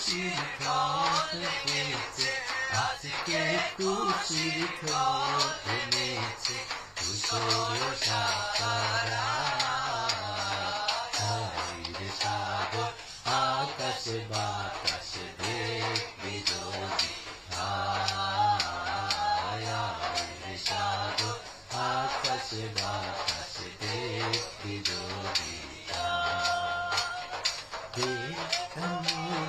খুশির খবর পেয়েছে, আজকে খুশির খবর এনেছে, ধূসর সারা হায়রে সাগর আকাশে বাতাসে দেখবি যদি হায়রে সাগর আকাশে বাতাসে দেখবি যদি কেমন